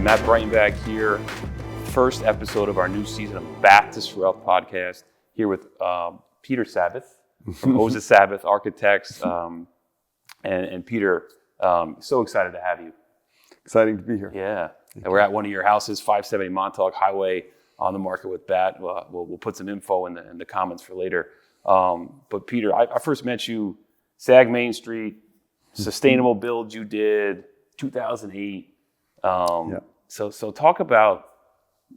Matt Breitenbach here. First episode of our new season of Back to Disrupt podcast. Here with Peter Sabbath from Sabbath Architects. And Peter, so excited to have you. Exciting to be here. Yeah. And we're at one of your houses, 570 Montauk Highway, on the market with Bat. We'll put some info in the comments for later. But Peter, I first met you, Sag Main Street, sustainable build you did, 2008. So talk about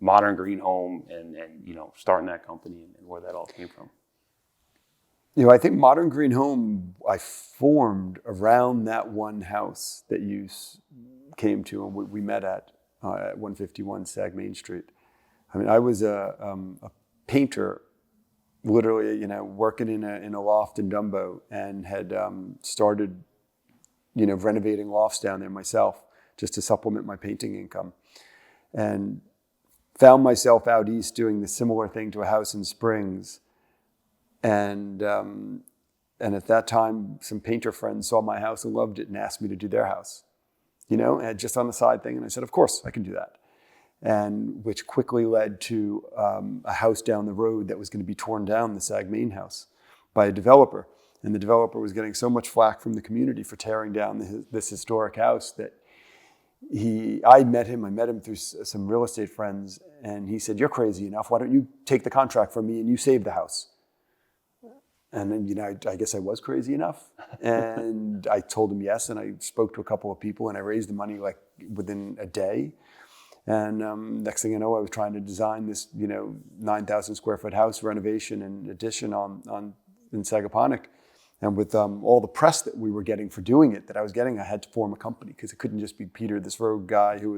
Modern Green Home and starting that company and where that all came from. I think Modern Green Home I formed around that one house that you came to and we met at 151 Sag Main Street. I mean, I was a painter, literally, working in a loft in Dumbo, and had started, renovating lofts down there myself just to supplement my painting income, and found myself out east doing the similar thing to a house in Springs. And at that time, some painter friends saw my house and loved it and asked me to do their house, and just on the side thing. And I said, of course, I can do that. And which quickly led to a house down the road that was going to be torn down, the Sag Main house, by a developer. And the developer was getting so much flack from the community for tearing down this historic house that I met him through some real estate friends, and he said, "You're crazy enough. Why don't you take the contract from me and you save the house?" And then, I guess I was crazy enough. And I told him yes, and I spoke to a couple of people, and I raised the money like within a day. And next thing I know, I was trying to design this, 9,000 square foot house renovation and addition in Sagaponack. And with all the press that we were getting for doing it, I had to form a company, because it couldn't just be Peter, this rogue guy who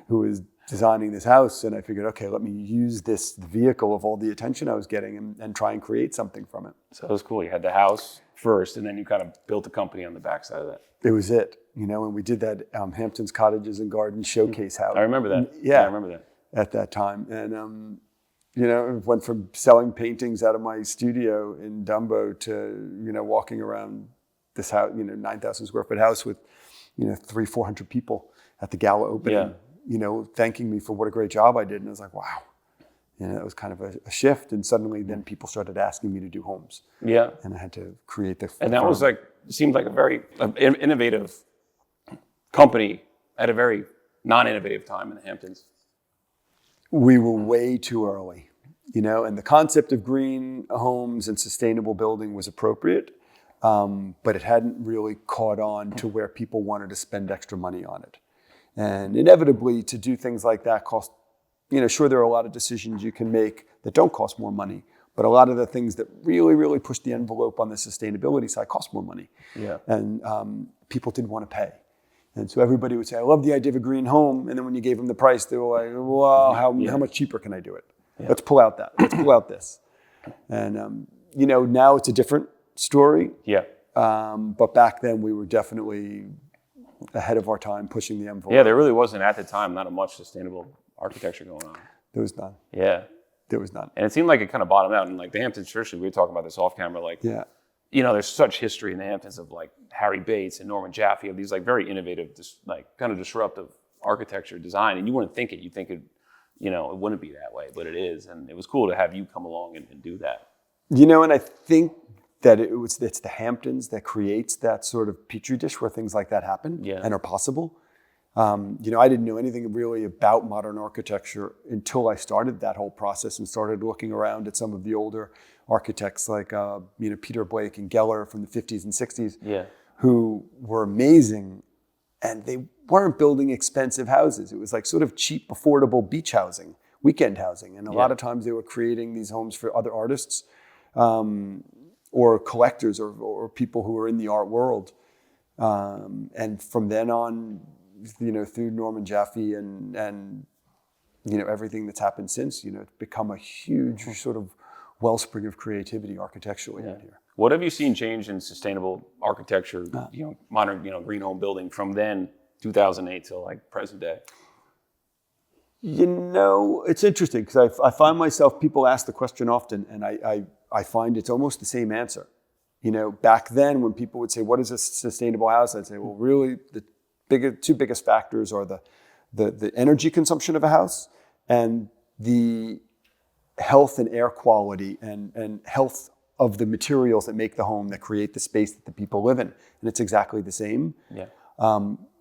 was designing this house. And I figured, okay, let me use this vehicle of all the attention I was getting and try and create something from it. So it was cool. You had the house first, and then you kind of built a company on the backside of that. It was it, and we did that Hamptons Cottages and Gardens showcase house. I remember that. Yeah, I remember that. At that time. And it went from selling paintings out of my studio in Dumbo to, walking around this house, 9,000 square foot house with, 300-400 people at the gala opening, thanking me for what a great job I did. And I was like, wow, it was kind of a shift. And suddenly then people started asking me to do homes. Yeah. And I had to create the And that was seemed like a very innovative company at a very non-innovative time in the Hamptons. We were way too early, and the concept of green homes and sustainable building was appropriate, but it hadn't really caught on to where people wanted to spend extra money on it. And inevitably, to do things like that cost, sure, there are a lot of decisions you can make that don't cost more money, but a lot of the things that really, really push the envelope on the sustainability side cost more money. Yeah. And people didn't want to pay. And so everybody would say, "I love the idea of a green home." And then when you gave them the price, they were like, "Well, how much cheaper can I do it? Yeah. Let's pull out that. Let's pull out this." And, now it's a different story. Yeah. But back then we were definitely ahead of our time, pushing the envelope. Yeah, there really wasn't at the time, not much sustainable architecture going on. There was none. Yeah. There was none. And it seemed like it kind of bottomed out. And the Hamptons, especially, we were talking about this off camera, there's such history in the Hamptons of Harry Bates and Norman Jaffe, of these very innovative, kind of disruptive architecture design. And you wouldn't think it. You'd think it, it wouldn't be that way, but it is. And it was cool to have you come along and do that. And I think that it's the Hamptons that creates that sort of petri dish where things like that happen and are possible. I didn't know anything really about modern architecture until I started that whole process and started looking around at some of the older architects like Peter Blake and Geller from the 50s and 60s, who were amazing, and they weren't building expensive houses. It was sort of cheap, affordable beach housing, weekend housing, and a lot of times they were creating these homes for other artists or collectors or people who are in the art world. And from then on, through Norman Jaffe and everything that's happened since, it's become a huge sort of wellspring of creativity architecturally out here. What have you seen change in sustainable architecture, modern, green home building from then, 2008 till present day? It's interesting because I find myself, people ask the question often, and I find it's almost the same answer. Back then when people would say, "What is a sustainable house?" I'd say, well, really the two biggest factors are the energy consumption of a house and the health and air quality and health of the materials that make the home, that create the space that the people live in. And it's exactly the same. Yeah.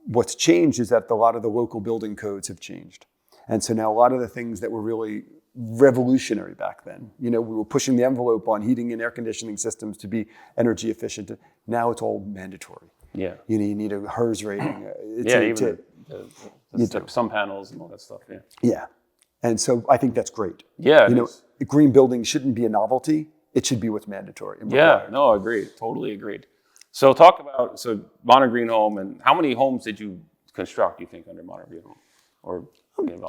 What's changed is that a lot of the local building codes have changed. And so now a lot of the things that were really revolutionary back then, we were pushing the envelope on heating and air conditioning systems to be energy efficient. Now it's all mandatory. Yeah. You need a HERS rating. Even some panels and all that stuff. Yeah. Yeah. And so I think that's great. Yeah. Green buildings shouldn't be a novelty. It should be what's mandatory. And yeah. required. No, agreed. Totally agreed. So talk about Modern Green Home, and how many homes did you construct, you think, under Modern Green Home? Or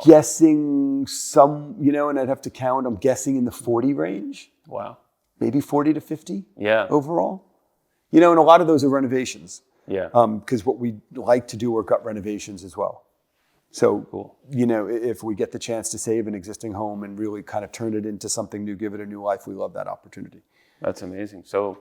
guessing some, and I'd have to count. I'm guessing in the 40 range. Wow. Maybe 40 to 50. Yeah. Overall. And a lot of those are renovations. Yeah. Because what we like to do are gut renovations as well. So, cool. If we get the chance to save an existing home and really kind of turn it into something new, give it a new life, we love that opportunity. That's amazing. So,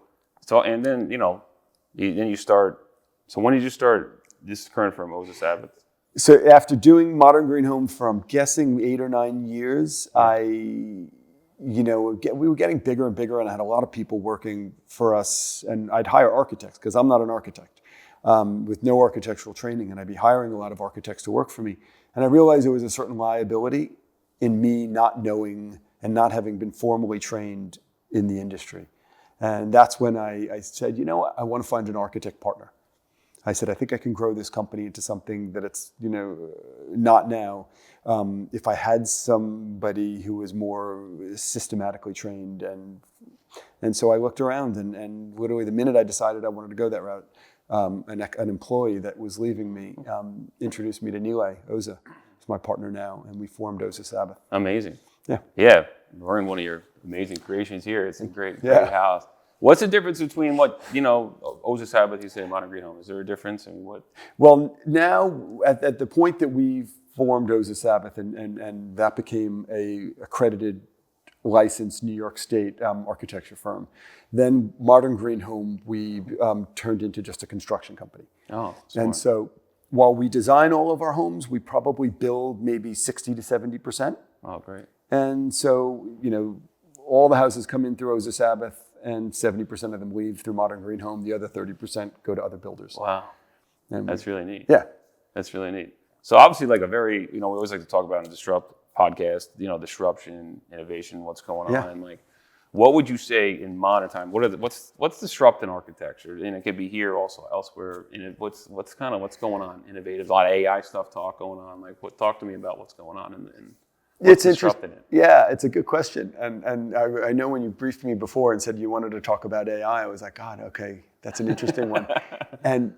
and then, then you start. So when did you start this current firm, Peter Sabbath? So after doing Modern Green Home for, I'm guessing, 8 or 9 years, we were getting bigger and bigger, and I had a lot of people working for us, and I'd hire architects because I'm not an architect with no architectural training, and I'd be hiring a lot of architects to work for me. And I realized there was a certain liability in me not knowing and not having been formally trained in the industry. And that's when I said, I want to find an architect partner. I said, I think I can grow this company into something that it's, not now. If I had somebody who was more systematically trained. And so I looked around, and literally the minute I decided I wanted to go that route, an employee that was leaving me introduced me to Nile Oza. He's my partner now, and we formed Peter Sabbath. Amazing. Yeah. Yeah. We're in one of your amazing creations here. It's a great house. What's the difference between what, Peter Sabbath, you say, Modern Green Home? Is there a difference in what? Well, now at the point that we've formed Peter Sabbath and that became a accredited, licensed New York State architecture firm, then Modern Green Home, we turned into just a construction company. Oh, smart. And so while we design all of our homes, we probably build maybe 60 to 70%. Oh, great. And so, all the houses come in through Peter Sabbath, and 70% of them leave through Modern Green Home. The other 30% go to other builders. Wow. That's really neat. Yeah. That's really neat. So obviously, like a very, we always like to talk about in a Disrupt podcast, disruption, innovation, what's going on. And like, what would you say in modern time? What's disrupting architecture? And it could be here also, elsewhere. What's going on? Innovative, a lot of AI stuff talk going on. Like, talk to me about what's going on and it's interesting. Yeah, it's a good question. And I know when you briefed me before and said you wanted to talk about AI, I was like, God, okay, that's an interesting one. And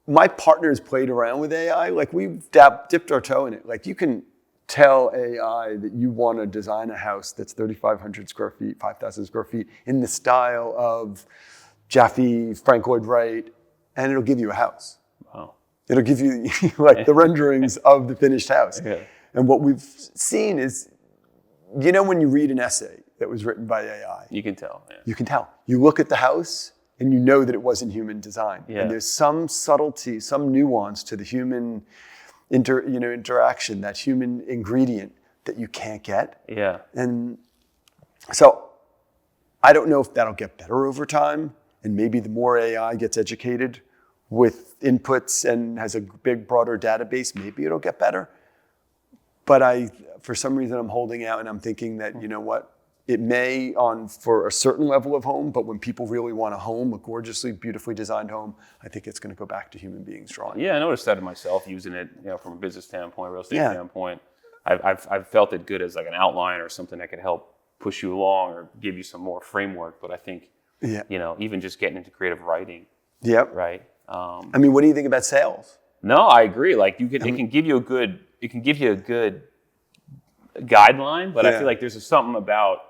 my partners played around with AI. Like, we've dipped our toe in it. Like, you can tell AI that you want to design a house that's 3,500 square feet, 5,000 square feet in the style of Jaffe, Frank Lloyd Wright, and it'll give you a house. Wow. It'll give you the renderings of the finished house. Yeah. And what we've seen is, when you read an essay that was written by AI, you can tell. Yeah. You can tell. You look at the house and you know that it wasn't human design. Yeah. And there's some subtlety, some nuance to the human interaction, that human ingredient that you can't get. Yeah. And so I don't know if that'll get better over time. And maybe the more AI gets educated with inputs and has a big, broader database, maybe it'll get better. But for some reason, I'm holding out and I'm thinking that, it may for a certain level of home, but when people really want a home, a gorgeously, beautifully designed home, I think it's going to go back to human beings drawing. Yeah, I noticed that in myself, using it, from a business standpoint, real estate standpoint. I've felt it good as like an outline or something that could help push you along or give you some more framework. But I think, even just getting into creative writing. Yep. Right. What do you think about sales? No, I agree. Like it can give you a good guideline, but I feel like there's something about,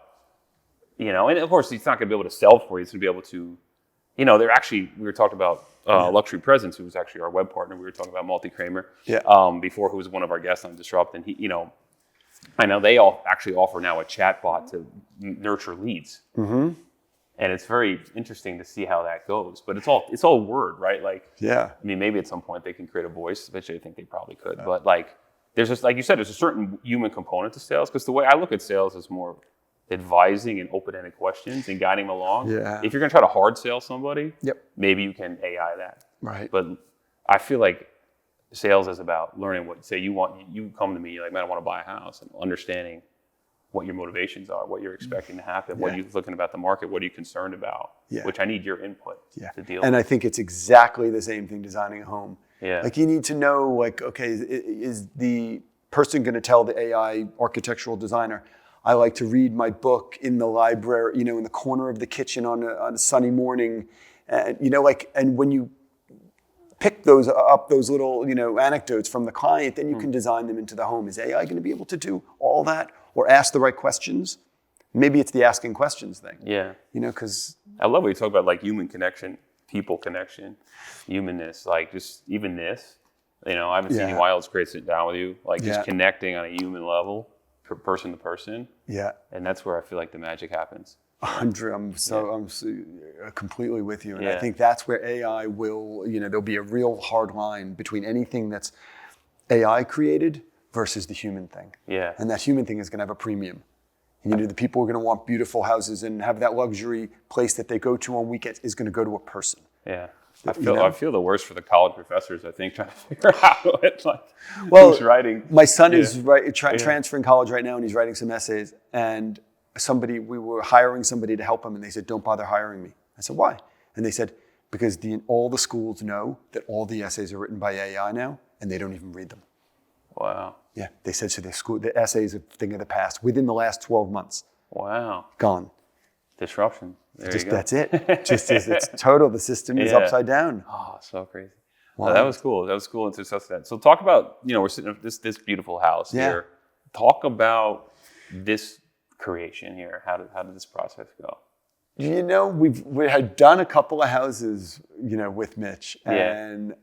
and of course it's not going to be able to sell for you. It's going to be able to, we were talking about Luxury Presence, who was actually our web partner. We were talking about Multi Kramer before, who was one of our guests on Disrupt. And he, I know they all actually offer now a chat bot to nurture leads. Mm-hmm. And it's very interesting to see how that goes. But it's all word, right? Like, maybe at some point they can create a voice. Eventually I think they probably could. But like, there's just, like you said, there's a certain human component to sales, because the way I look at sales is more advising and open-ended questions and guiding them along. Yeah. If you're going to try to hard sell somebody, Yep. maybe you can AI that. Right. But I feel like sales is about learning what, say you come to me, you're like, man, I want to buy a house, and understanding what your motivations are, what you're expecting to happen, what you're looking about the market, what are you concerned about, which I need your input to deal with. And I think it's exactly the same thing designing a home. Yeah. Like you need to know, like, okay, is the person going to tell the AI architectural designer, I like to read my book in the library, you know, in the corner of the kitchen on a sunny morning, and you know, like, and when you pick those little, you know, anecdotes from the client, then you can design them into the home. Is AI going to be able to do all that, or ask the right questions? Maybe it's the asking questions thing. Yeah. You know, because I love what you talk about, like human connection, people connection, humanness, like just even this. You know, I haven't seen you in a while. It's great sitting down with you, like just connecting on a human level, person to person. Yeah. And that's where I feel like the magic happens. I'm completely with you. And I think that's where AI will, you know, there'll be a real hard line between anything that's AI created versus the human thing. Yeah. And that human thing is going to have a premium. You know, the people who are going to want beautiful houses and have that luxury place that they go to on weekends is going to go to a person. Yeah. I feel the worst for the college professors, I think, trying to figure out it's like, who's writing. My son is transferring college right now, and he's writing some essays. And we were hiring somebody to help him, and they said, don't bother hiring me. I said, why? And they said, because all the schools know that all the essays are written by AI now, and they don't even read them. Wow. Yeah, they said, so the essays are a thing of the past within the last 12 months. Wow. Gone. Disruption. There you go. That's it. It's total. The system is upside down. Oh, so crazy. Wow. Oh, that was cool. That was cool and successful. So talk about, you know, we're sitting in this beautiful house here. Talk about this creation here. How did this process go? You know, we had done a couple of houses, you know, with Mitch, and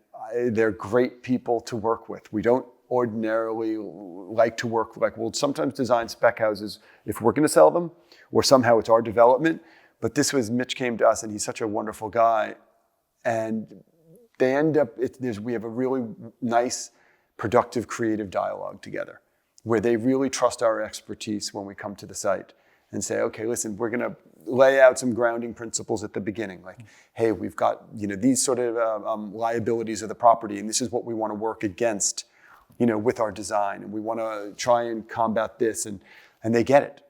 they're great people to work with. We don't ordinarily like to work, like we'll sometimes design spec houses if we're going to sell them, or somehow it's our development. But this was, Mitch came to us, and he's such a wonderful guy, and they end up, we have a really nice, productive, creative dialogue together, where they really trust our expertise when we come to the site and say, okay, listen, we're going to lay out some grounding principles at the beginning, like, hey, we've got, you know, these sort of liabilities of the property, and this is what we want to work against, you know, with our design, and we want to try and combat this, and they get it.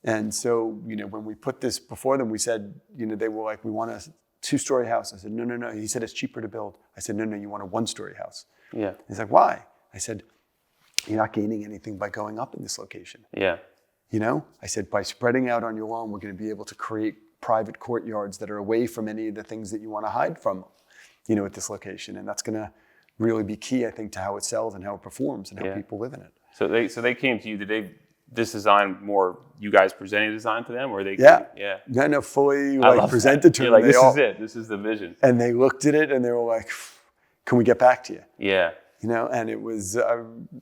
And so, you know, when we put this before them, we said, you know, they were like, we want a 2-story house. I said, no. He said, it's cheaper to build. I said, no, you want a 1-story house. Yeah. He's like, why? I said, you're not gaining anything by going up in this location. Yeah. You know, I said, by spreading out on your lawn, we're going to be able to create private courtyards that are away from any of the things that you want to hide from, you know, at this location. And that's going to really be key, I think, to how it sells and how it performs and how people live in it. So they came to you. This design more, you guys presenting the design to them, or they? No, fully presented to them. Like, this is it. This is the vision. And they looked at it and they were like, can we get back to you? Yeah. You know, and it was,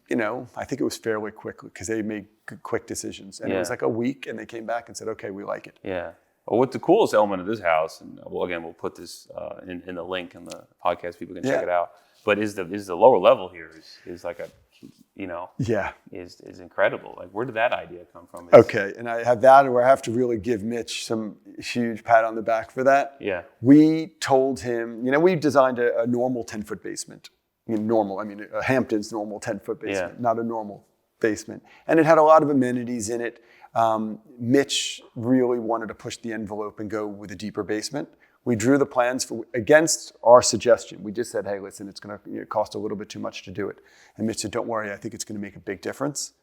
you know, I think it was fairly quick because they made quick decisions. And it was like a week, and they came back and said, okay, we like it. Yeah. Well, what the coolest element of this house, and we'll put this in the link in the podcast, people can check it out. But is the lower level here is like a, you know, is incredible. Like, where did that idea come from? Okay, and I have that where I have to really give Mitch some huge pat on the back for that. Yeah. We told him, you know, we designed a normal 10-foot basement. A Hampton's normal 10-foot basement, not a normal basement. And it had a lot of amenities in it. Mitch really wanted to push the envelope and go with a deeper basement. We drew the plans against our suggestion. We just said, hey, listen, it's going to cost a little bit too much to do it. And Mitch said, don't worry, I think it's going to make a big difference.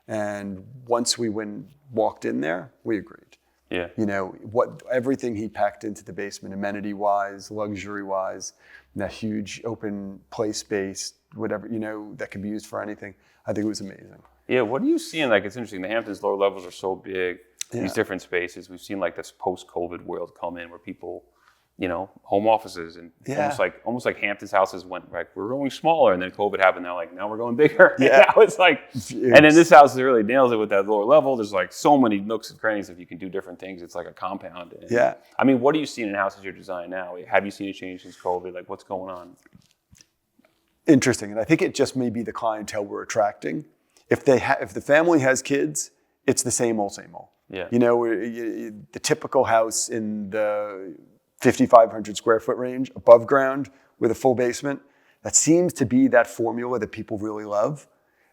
And once we walked in there, we agreed. Yeah. You know, everything he packed into the basement, amenity-wise, luxury-wise, that huge open play space, whatever, you know, that can be used for anything. I think it was amazing. Yeah, what are you seeing? Like, it's interesting. The Hamptons lower levels are so big, these different spaces. We've seen like this post-COVID world come in where people, you know, home offices and almost like Hamptons houses went like, we're going smaller, and then COVID happened. They're like, now we're going bigger. Yeah. Now it's like, and then this house really nails it with that lower level. There's like so many nooks and crannies. If you can do different things, it's like a compound. And, I mean, what are you seeing in houses you're designing now? Have you seen a change since COVID? Like, what's going on? interesting. And I think it just may be the clientele we're attracting. If the family has kids, it's the same old, same old. Yeah. The typical house in the 5,500 square foot range, above ground with a full basement, that seems to be that formula that people really love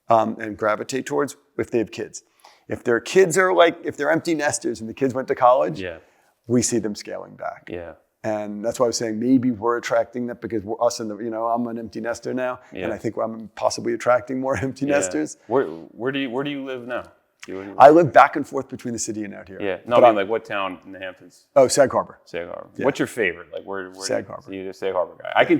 and gravitate towards if they have kids. If their kids are if they're empty nesters and the kids went to college, we see them scaling back. Yeah. And that's why I was saying maybe we're attracting that because we're us and I'm an empty nester now, and I think I'm possibly attracting more empty nesters. Where do you live now? I live back and forth between the city and out here. Yeah. No, I mean, what town in the Hamptons? Oh, Sag Harbor. Sag Harbor. Yeah. What's your favorite? Where Sag Harbor. You're a Sag Harbor guy. I can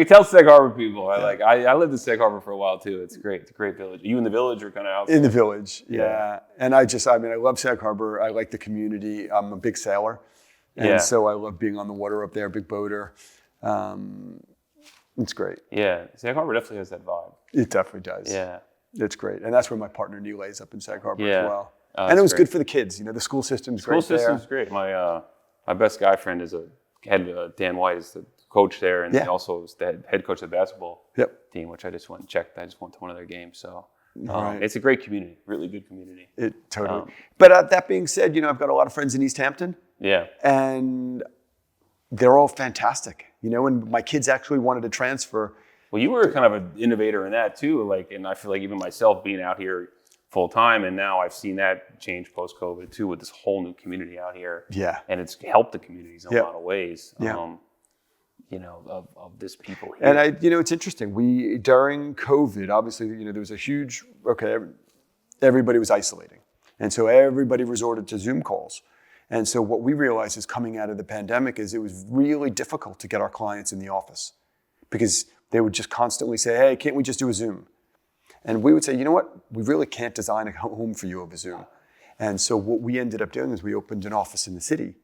tell Sag Harbor people. I lived in Sag Harbor for a while too. It's great. It's a great village. Are you in the village or kind of outside? In the village, yeah. And I love Sag Harbor. I like the community. I'm a big sailor. And so I love being on the water up there, big boater. It's great. Yeah. Sag Harbor definitely has that vibe. It definitely does. Yeah. It's great. And that's where my partner Neil lays up in Sag Harbor as well. Oh, and it was good for the kids. The school system's great there. School system's great. My best guy friend is Dan White is the coach there, and he also is the head coach of the basketball team, which I just went and checked. I just went to one of their games. So it's a great community, really good community. It totally. But that being said, I've got a lot of friends in East Hampton. Yeah. And they're all fantastic. And my kids actually wanted to transfer. Well, you were kind of an innovator in that too. And I feel like even myself being out here full time, and now I've seen that change post-COVID too, with this whole new community out here. Yeah. And it's helped the communities in a lot of ways. Yeah. Of this people here. And it's interesting. During COVID, obviously, there was a huge, everybody was isolating. And so everybody resorted to Zoom calls. And so what we realized is coming out of the pandemic is it was really difficult to get our clients in the office because they would just constantly say, hey, can't we just do a Zoom? And we would say, you know what? We really can't design a home for you over Zoom. And so what we ended up doing is we opened an office in the city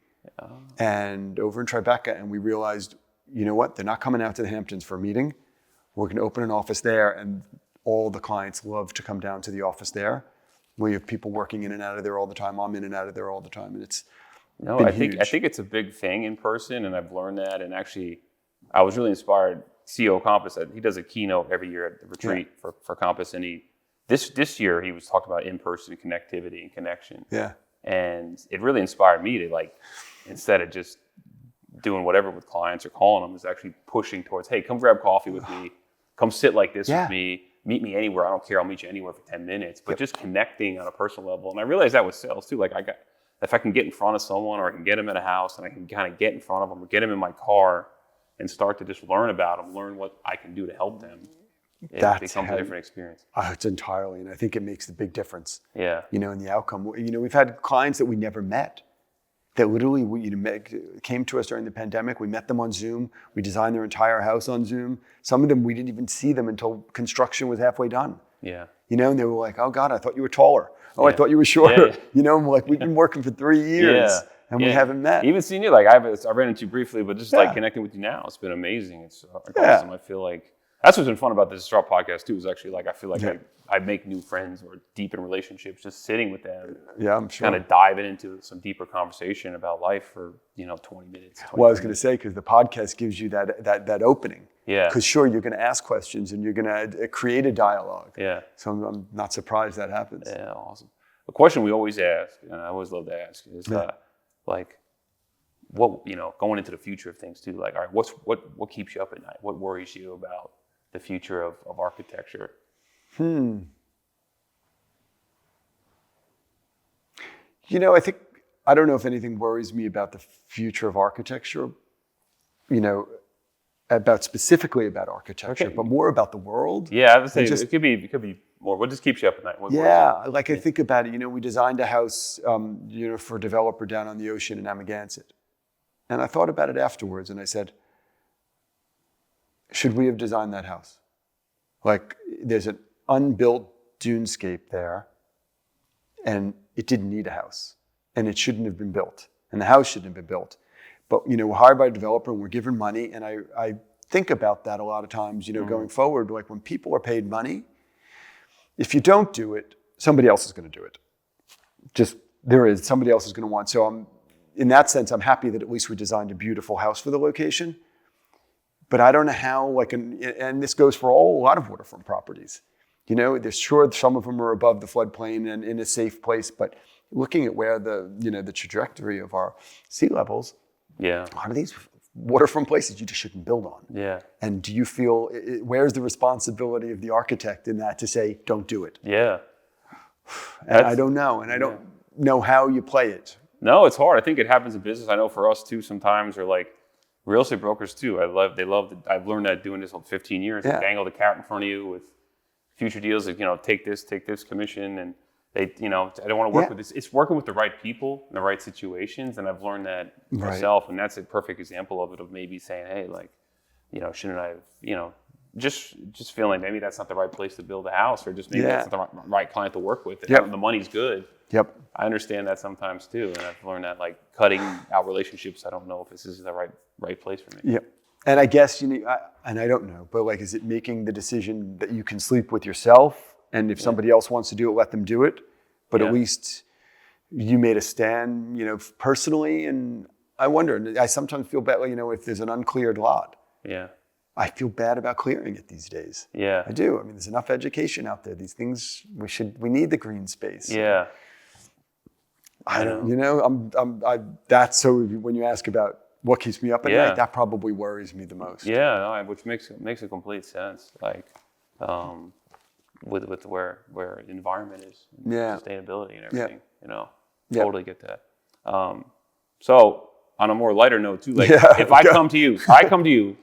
and over in Tribeca, and we realized, you know what? They're not coming out to the Hamptons for a meeting. We're going to open an office there, and all the clients love to come down to the office there. We have people working in and out of there all the time. I'm in and out of there all the time, and it's I think it's a big thing in person, and I've learned that. And actually, I was really inspired. CEO Compass, he does a keynote every year at the retreat for Compass, and this year he was talking about in-person connectivity and connection. Yeah, and it really inspired me to instead of just doing whatever with clients or calling them, is actually pushing towards, hey, come grab coffee with me, come sit like this with me. Meet me anywhere. I don't care. I'll meet you anywhere for 10 minutes. But just connecting on a personal level. And I realized that with sales too. If I can get in front of someone, or I can get them at a house, and I can kind of get in front of them or get them in my car and start to just learn about them, learn what I can do to help them, it becomes a different experience. It's entirely. And I think it makes the big difference. Yeah. In the outcome. We've had clients that we never met that literally came to us during the pandemic. We met them on Zoom. We designed their entire house on Zoom. Some of them, we didn't even see them until construction was halfway done. Yeah. And they were like, oh God, I thought you were taller. Oh, I thought you were shorter. I'm like, we've been working for 3 years and we haven't met. Even seeing you, I ran into you briefly, but just connecting with you now, it's been amazing. It's awesome. I feel like that's what's been fun about this Sharp podcast too, is actually I feel like I make new friends or deepen relationships just sitting with them. Yeah, I'm sure. Kind of diving into some deeper conversation about life for 20 minutes. Well, I was going to say, because the podcast gives you that opening. Yeah. Because sure, you're going to ask questions and you're going to create a dialogue. Yeah. So I'm not surprised that happens. Yeah, awesome. A question we always ask, and I always love to ask, is what going into the future of things too. All right, what keeps you up at night? What worries you about the future of architecture? I don't know if anything worries me about the future of architecture, specifically about architecture, but more about the world. Yeah, I would say it could be more. What just keeps you up at night? I think about it. We designed a house, for a developer down on the ocean in Amagansett. And I thought about it afterwards, and I said, should we have designed that house? There's an unbuilt dunescape there, and it didn't need a house, and it shouldn't have been built, and the house shouldn't have been built. But, we're hired by a developer, and we're given money, and I think about that a lot of times, going forward. When people are paid money, if you don't do it, somebody else is going to do it. Somebody else is going to want. So in that sense, I'm happy that at least we designed a beautiful house for the location. But I don't know how, and this goes for a lot of waterfront properties. There's sure some of them are above the floodplain and in a safe place, but looking at where the trajectory of our sea levels, yeah, a lot of these waterfront places you just shouldn't build on. Yeah. And do you feel, where's the responsibility of the architect in that to say, don't do it? Yeah. And I don't know, and I don't know how you play it. No, it's hard. I think it happens in business. I know for us too, sometimes, or like real estate brokers too. I've learned that doing this for 15 years. Yeah. They dangle the carrot in front of you with future deals, like, take this commission, and they, I don't want to work with this. It's working with the right people in the right situations, and I've learned that myself, and that's a perfect example of maybe saying, hey, like, shouldn't I have, just feeling maybe that's not the right place to build a house, or just maybe that's not the right client to work with. And the money's good. Yep. I understand that sometimes too, and I've learned that, like, cutting out relationships, I don't know if this is the right place for me. Yep. And I guess and I don't know, but like, is it making the decision that you can sleep with yourself, and if somebody else wants to do it, let them do it, but at least you made a stand, personally. And I wonder, I sometimes feel bad, if there's an uncleared lot. Yeah. I feel bad about clearing it these days. Yeah. I do. I mean, there's enough education out there. These things, we need the green space. Yeah. I don't, that's so when you ask about what keeps me up at night, that probably worries me the most. Yeah, no, which makes a complete sense. Like, with where the environment is, sustainability and everything. Totally get that. So on a more lighter note too, like, if I come to you,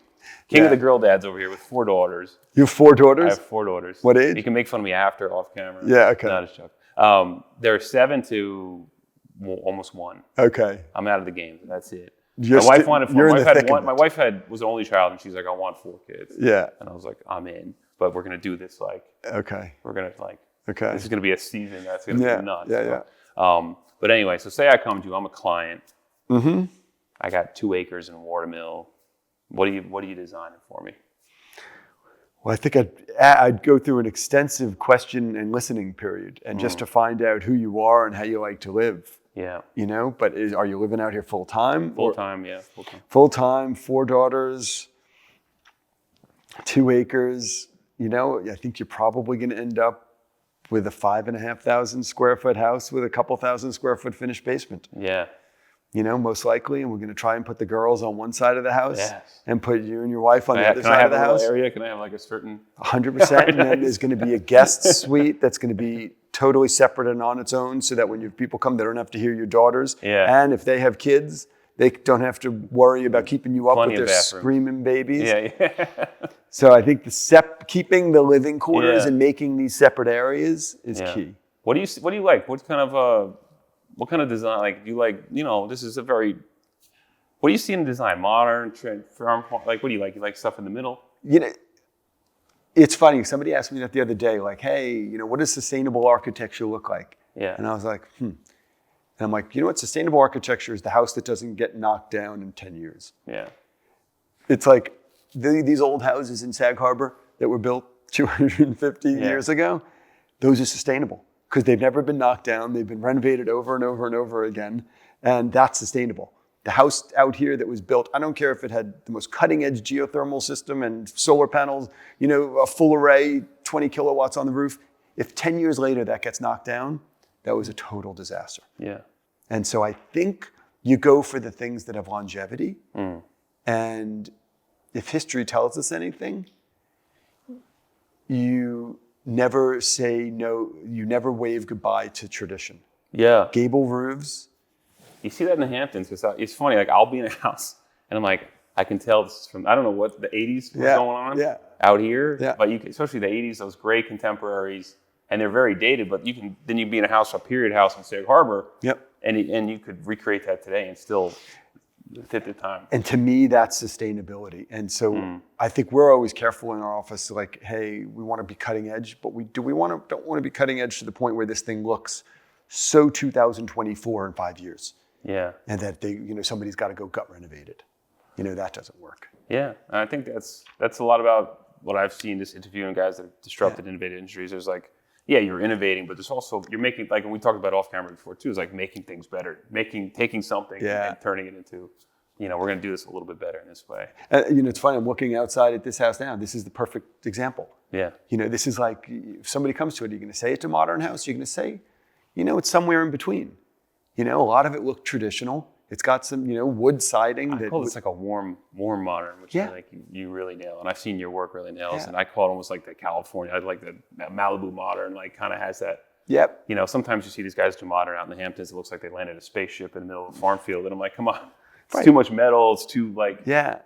king of the girl dads over here with 4 daughters. You have 4 daughters? I have 4 daugers. What age? You can make fun of me after, off camera. Yeah, okay. No, just joke. They're 7 to almost 1. Okay. I'm out of the game. That's it. My wife wanted 4. My wife was an only child, and she's like, I want 4 kids. Yeah. And I was like, I'm in, but we're gonna do this we're gonna this is gonna be a season that's gonna be nuts. Yeah. But anyway, so say I come to you, I'm a client. Mm-hmm. I got 2 acres in Watermill. What are you designing for me? Well, I think I'd go through an extensive question and listening period, and just to find out who you are and how you like to live. Yeah. But are you living out here full time? Full time, yeah. Full time, 4 daughters, 2 acres. I think you're probably going to end up with a 5,500 square foot house with a couple thousand square foot finished basement. Yeah. Most likely, and we're going to try and put the girls on one side of the house and put you and your wife on the other side of the house. Can I have like a certain 100%? And then there's going to be a guest suite that's going to be totally separate and on its own, so that when your people come, they don't have to hear your daughters. Yeah. And if they have kids, they don't have to worry about keeping you up with their screaming babies. Yeah. So I think keeping the living quarters and making these separate areas is key. What do you like? What kind of design? Like, do you like, this is a very, what do you see in design? Modern, like, what do you like? You like stuff in the middle? It's funny. Somebody asked me that the other day, like, hey, what does sustainable architecture look like? Yeah. And I was like, And I'm like, what sustainable architecture is? The house that doesn't get knocked down in 10 years. Yeah. It's like these old houses in Sag Harbor that were built 250 years ago, those are sustainable, because they've never been knocked down. They've been renovated over and over and over again, and that's sustainable. The house out here that was built, I don't care if it had the most cutting-edge geothermal system and solar panels, a full array, 20 kilowatts on the roof. If 10 years later that gets knocked down, that was a total disaster. Yeah. And so I think you go for the things that have longevity. And if history tells us anything, you never say no, you never wave goodbye to tradition. Yeah. Gable roofs. You see that in the Hamptons, because it's funny, like, I'll be in a house and I'm like, I can tell this is from, I don't know what the 80s was going on out here, but especially the 80s, those gray contemporaries, and they're very dated, but you'd be in a period house in Sag Harbor, and you could recreate that today and still fit the time. And to me, that's sustainability. And so I think we're always careful in our office, like, hey, we want to be cutting edge, but don't want to be cutting edge to the point where this thing looks so 2024 in 5 years. Yeah. And that somebody's got to go gut renovate it. That doesn't work. Yeah. And I think that's a lot about what I've seen just interviewing guys that have disrupted innovative industries. There's like, you're innovating, but there's also, you're making, like, and we talked about off camera before too, is like making things better, taking something and turning it into we're going to do this a little bit better in this way. It's funny. I'm looking outside at this house now. This is the perfect example. Yeah. This is like, if somebody comes to it, you're going to say it's a modern house. You're going to say, it's somewhere in between. A lot of it looked traditional. It's got some, wood siding. I call this like a warm modern, which I think you really nail. And I've seen your work really nails. And I call it almost like the California. I like that Malibu modern, like kind of has that. Yep. Sometimes you see these guys do modern out in the Hamptons. It looks like they landed a spaceship in the middle of a farm field. And I'm like, come on, it's too much metal. It's too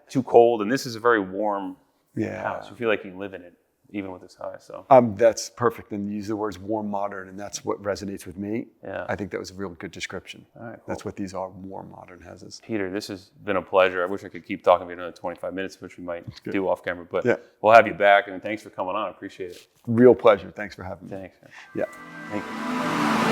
too cold. And this is a very warm house. You feel like you live in it, even with this size. So that's perfect. And you use the words warm modern, and that's what resonates with me. Yeah. I think that was a real good description. All right, cool. That's what these are, warm modern houses. Peter, this has been a pleasure. I wish I could keep talking for another 25 minutes, which we might do off camera, but we'll have you back. And thank you for coming on. I appreciate it. Real pleasure. Thanks for having me. Thanks. Man. Yeah. Thank you.